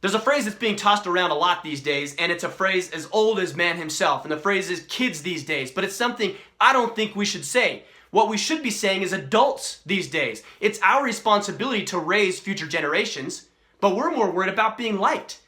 There's a phrase that's being tossed around a lot these days, and it's a phrase as old as man himself, and the phrase is kids these days, but it's something I don't think we should say. What we should be saying is adults these days. It's our responsibility to raise future generations, but we're more worried about being liked.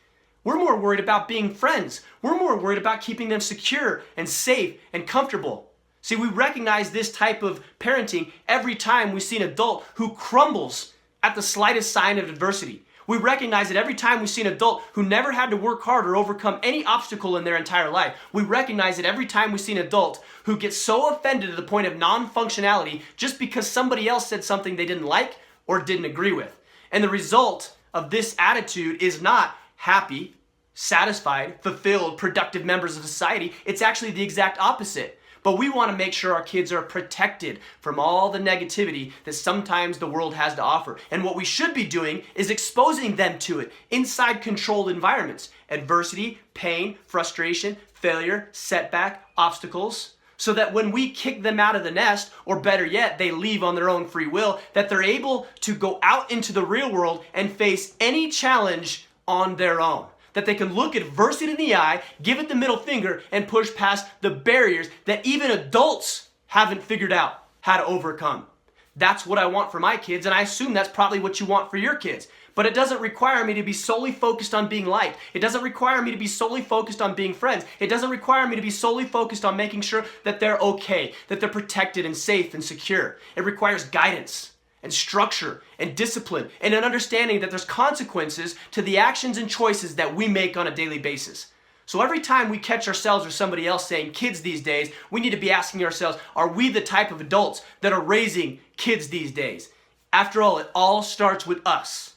We're more worried about being friends. We're more worried about keeping them secure and safe and comfortable. See, we recognize this type of parenting every time we see an adult who crumbles at the slightest sign of adversity. We recognize it every time we see an adult who never had to work hard or overcome any obstacle in their entire life. We recognize it every time we see an adult who gets so offended to the point of non-functionality just because somebody else said something they didn't like or didn't agree with. And the result of this attitude is not happy, satisfied, fulfilled, productive members of society. It's actually the exact opposite. But we want to make sure our kids are protected from all the negativity that sometimes the world has to offer. And what we should be doing is exposing them to it inside controlled environments. Adversity, pain, frustration, failure, setback, obstacles. So that when we kick them out of the nest, or better yet, they leave on their own free will, that they're able to go out into the real world and face any challenge on their own. That they can look adversity in the eye, give it the middle finger, and push past the barriers that even adults haven't figured out how to overcome. That's what I want for my kids, and I assume that's probably what you want for your kids. But it doesn't require me to be solely focused on being liked. It doesn't require me to be solely focused on being friends. It doesn't require me to be solely focused on making sure that they're okay, that they're protected and safe and secure. It requires guidance and structure and discipline and an understanding that there's consequences to the actions and choices that we make on a daily basis. So every time we catch ourselves or somebody else saying kids these days, we need to be asking ourselves, are we the type of adults that are raising kids these days? After all, it all starts with us.